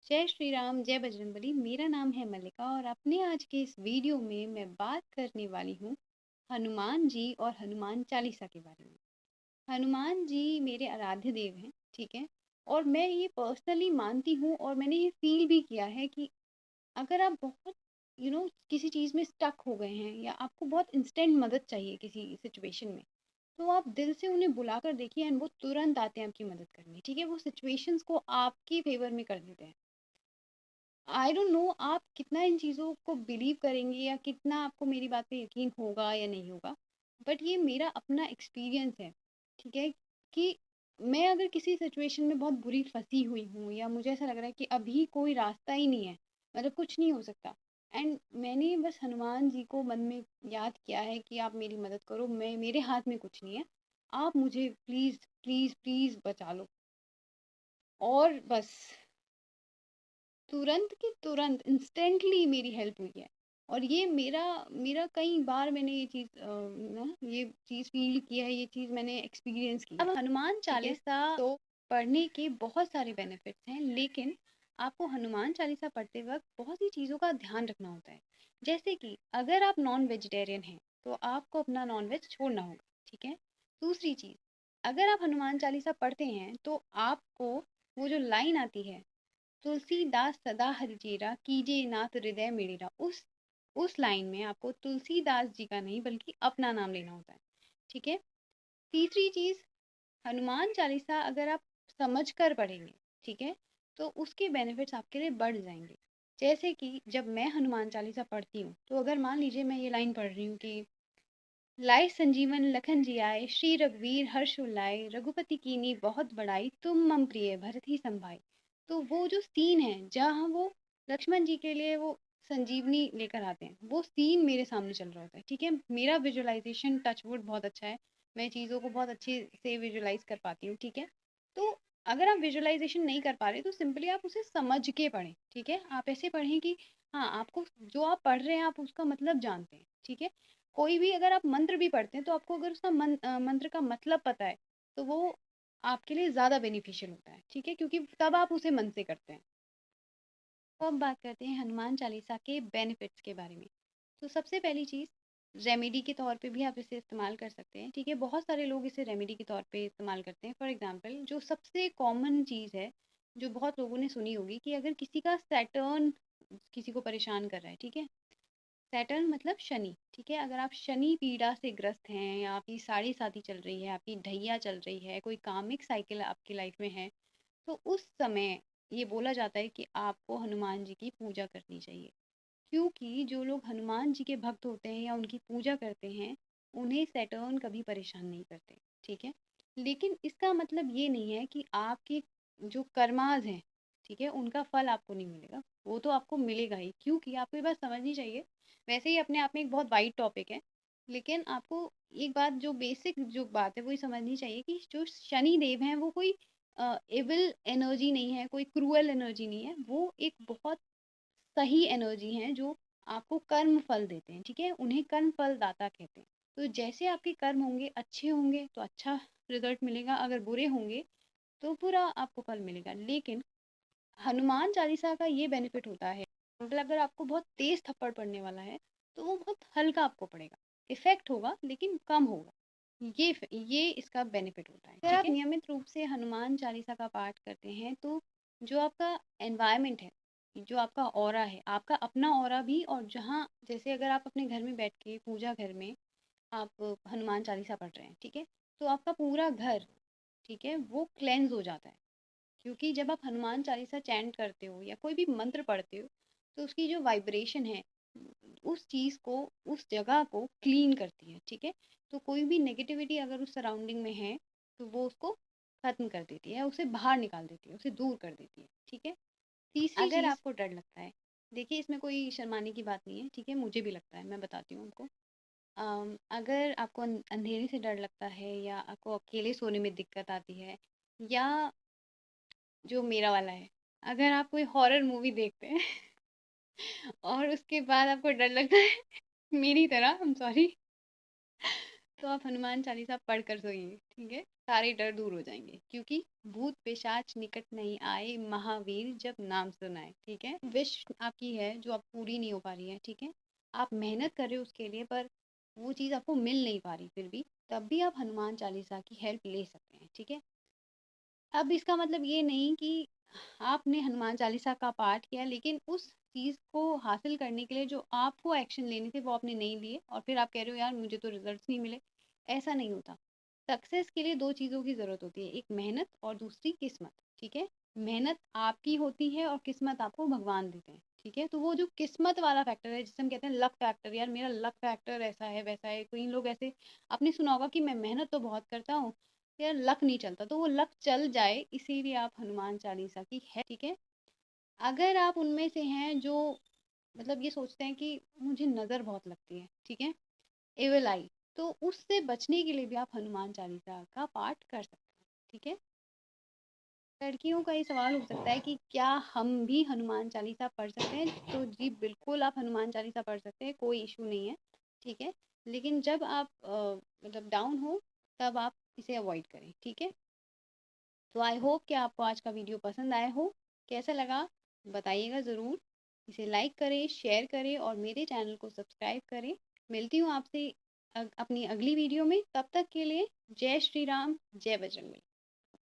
जय श्री राम, जय बजरंगबली। मेरा नाम है मल्लिका और अपने आज के इस वीडियो में मैं बात करने वाली हूँ हनुमान जी और हनुमान चालीसा के बारे में। हनुमान जी मेरे आराध्य देव हैं, ठीक है। और मैं ये पर्सनली मानती हूँ और मैंने ये फील भी किया है कि अगर आप बहुत किसी चीज़ में स्टक हो गए हैं या आपको बहुत इंस्टेंट मदद चाहिए किसी सिचुएशन में, तो आप दिल से उन्हें बुला कर देखिए एंड वो तुरंत आते हैं आपकी मदद करने, ठीक है। वो सिचुएशंस को आपके फेवर में कर देते हैं। आई डोंट नो आप कितना इन चीज़ों को बिलीव करेंगे या कितना आपको मेरी बात पे यकीन होगा या नहीं होगा, बट ये मेरा अपना एक्सपीरियंस है, ठीक है। कि मैं अगर किसी सिचुएशन में बहुत बुरी फंसी हुई हूँ या मुझे ऐसा लग रहा है कि अभी कोई रास्ता ही नहीं है, मतलब कुछ नहीं हो सकता, एंड मैंने बस हनुमान जी को मन में याद किया है कि आप मेरी मदद करो, मैं मेरे हाथ में कुछ नहीं है, आप मुझे प्लीज़ प्लीज़ प्लीज़ बचा लो। और बस तुरंत की तुरंत इंस्टेंटली मेरी हेल्प हुई है। और ये मेरा मेरा कई बार मैंने ये चीज़ ये चीज़ फील की है, ये चीज़ मैंने एक्सपीरियंस की है। अब हनुमान चालीसा तो पढ़ने के बहुत सारे बेनिफिट्स हैं, लेकिन आपको हनुमान चालीसा पढ़ते वक्त बहुत सी चीज़ों का ध्यान रखना होता है। जैसे कि अगर आप नॉन वेजिटेरियन हैं तो आपको अपना नॉन वेज छोड़ना होगा, ठीक है। दूसरी चीज़, अगर आप हनुमान चालीसा पढ़ते हैं तो आपको वो जो लाइन आती है, तुलसीदास सदा हरिचेरा कीजे नाथ हृदय मेरा, उस लाइन में आपको तुलसीदास जी का नहीं बल्कि अपना नाम लेना होता है, ठीक है। तीसरी चीज, हनुमान चालीसा अगर आप समझ कर पढ़ेंगे, ठीक है, तो उसके बेनिफिट्स आपके लिए बढ़ जाएंगे। जैसे कि जब मैं हनुमान चालीसा पढ़ती हूँ तो अगर मान लीजिए मैं ये लाइन पढ़ रही हूँ कि लाए संजीवन लखन जी आए, श्री रघुवीर हर्ष उल्लाए, रघुपति कीन्ही बहुत बड़ाई, तुम मम प्रिय भरत ही संभाई। तो वो जो सीन है जहाँ वो लक्ष्मण जी के लिए वो संजीवनी लेकर आते हैं, वो सीन मेरे सामने चल रहा होता है, ठीक है। मेरा विजुअलाइजेशन टचवुड बहुत अच्छा है, मैं चीज़ों को बहुत अच्छे से विजुअलाइज कर पाती हूँ, ठीक है। तो अगर आप विजुअलाइजेशन नहीं कर पा रहे तो सिंपली आप उसे समझ के पढ़ें, ठीक है। आप ऐसे पढ़ें कि हाँ, आपको जो आप पढ़ रहे हैं आप उसका मतलब जानते हैं, ठीक है। कोई भी अगर आप मंत्र भी पढ़ते हैं तो आपको अगर उसका मंत्र का मतलब पता है तो वो आपके लिए ज़्यादा बेनिफिशियल होता है, ठीक है, क्योंकि तब आप उसे मन से करते हैं। तो अब बात करते हैं हनुमान चालीसा के बेनिफिट्स के बारे में। तो सबसे पहली चीज़, रेमेडी के तौर पे भी आप इसे इस्तेमाल कर सकते हैं, ठीक है। बहुत सारे लोग इसे रेमेडी के तौर पे इस्तेमाल करते हैं। फॉर एग्जांपल, जो सबसे कॉमन चीज़ है जो बहुत लोगों ने सुनी होगी, कि अगर किसी का सैटर्न किसी को परेशान कर रहा है, ठीक है। सैटर्न मतलब शनि, ठीक है। अगर आप शनि पीड़ा से ग्रस्त हैं या आपकी साढ़े साथी चल रही है, आपकी ढैया चल रही है, कोई कामिक साइकिल आपकी लाइफ में है, तो उस समय ये बोला जाता है कि आपको हनुमान जी की पूजा करनी चाहिए। क्योंकि जो लोग हनुमान जी के भक्त होते हैं या उनकी पूजा करते हैं, उन्हें सैटर्न कभी परेशान नहीं करते, ठीक है। लेकिन इसका मतलब ये नहीं है कि आपके जो कर्माज हैं, ठीक है, उनका फल आपको नहीं मिलेगा। वो तो आपको मिलेगा ही, क्योंकि आपको ये बात समझनी चाहिए। वैसे ही अपने आप में एक बहुत वाइड टॉपिक है, लेकिन आपको एक बात, जो बेसिक जो बात है वो ये समझनी चाहिए कि जो शनि देव हैं वो कोई एविल एनर्जी नहीं है, कोई क्रूअल एनर्जी नहीं है। वो एक बहुत सही एनर्जी हैं जो आपको कर्म फल देते हैं, ठीक है। उन्हें कर्म फल दाता कहते हैं। तो जैसे आपके कर्म होंगे, अच्छे होंगे तो अच्छा रिजल्ट मिलेगा, अगर बुरे होंगे तो बुरा आपको फल मिलेगा। लेकिन हनुमान चालीसा का ये बेनिफिट होता है, मतलब अगर आपको बहुत तेज थप्पड़ पड़ने वाला है तो वो बहुत हल्का आपको पड़ेगा, इफेक्ट होगा लेकिन कम होगा। ये इसका बेनिफिट होता है, अगर आप नियमित रूप से हनुमान चालीसा का पाठ करते हैं तो जो आपका एनवायरनमेंट है, जो आपका ऑरा है, आपका अपना ऑरा भी, और जहाँ जैसे अगर आप अपने घर में बैठ के पूजा घर में आप हनुमान चालीसा पढ़ रहे हैं, ठीक है, तो आपका पूरा घर, ठीक है, वो क्लेंज हो जाता है। क्योंकि जब आप हनुमान चालीसा चैंट करते हो या कोई भी मंत्र पढ़ते हो तो उसकी जो वाइब्रेशन है उस चीज़ को, उस जगह को क्लीन करती है, ठीक है। तो कोई भी नेगेटिविटी अगर उस सराउंडिंग में है तो वो उसको खत्म कर देती है, उसे बाहर निकाल देती है, उसे दूर कर देती है, ठीक है। तीसरी अगर चीज़, आपको डर लगता है, देखिए इसमें कोई शर्माने की बात नहीं है, ठीक है, मुझे भी लगता है, मैं बताती हूँ आपको। अगर आपको अंधेरे से डर लगता है या आपको अकेले सोने में दिक्कत आती है, या जो मेरा वाला है, अगर आप कोई हॉरर मूवी देखते हैं और उसके बाद आपको डर लगता है मेरी तरह, आई एम सॉरी, तो आप हनुमान चालीसा पढ़कर सोइए, ठीक है? सारे डर दूर हो जाएँगे, क्योंकि भूत पिशाच निकट नहीं आए, महावीर जब नाम सुनाए, ठीक है? विश आपकी है जो अब पूरी नहीं हो पा रही है, ठीक है? आप मेहनत कर रहे हो उसके लिए, पर वो चीज़ आपको मिल नहीं पा रही फिर भी, तब भी आप हनुमान चालीसा की हेल्प ले सकते हैं, ठीक है? अब इसका मतलब ये नहीं कि आपने हनुमान चालीसा का पाठ किया, लेकिन उस चीज़ को हासिल करने के लिए जो आपको एक्शन लेने थे वो आपने नहीं लिए, और फिर आप कह रहे हो यार मुझे तो रिजल्ट्स नहीं मिले। ऐसा नहीं होता। सक्सेस के लिए दो चीज़ों की ज़रूरत होती है, एक मेहनत और दूसरी किस्मत, ठीक है? मेहनत आपकी होती है और किस्मत आपको भगवान देते हैं, ठीक है? तो वो जो किस्मत वाला फैक्टर है, जिसे हम कहते हैं लक फैक्टर, यार मेरा लक फैक्टर ऐसा है वैसा है, कोई लोग ऐसे, आपने सुना होगा कि मैं मेहनत तो बहुत करता हूँ, यार लक नहीं चलता, तो वो लक चल जाए इसीलिए आप हनुमान चालीसा की है, ठीक है? अगर आप उनमें से हैं जो मतलब ये सोचते हैं कि मुझे नज़र बहुत लगती है, ठीक है? एविल आई, तो उससे बचने के लिए भी आप हनुमान चालीसा का पाठ कर सकते हैं, ठीक है? लड़कियों का ये सवाल हो सकता है कि क्या हम भी हनुमान चालीसा पढ़ सकते हैं? तो जी बिल्कुल आप हनुमान चालीसा पढ़ सकते हैं, कोई इशू नहीं है, ठीक है? लेकिन जब आप मतलब डाउन हो, तब आप इसे अवॉइड करें, ठीक है? तो आई होप कि आपको आज का वीडियो पसंद आया हो। कैसा लगा बताइएगा ज़रूर। इसे लाइक करें, शेयर करें और मेरे चैनल को सब्सक्राइब करें। मिलती हूँ आपसे अपनी अगली वीडियो में। तब तक के लिए जय श्री राम, जय बजरंगबली।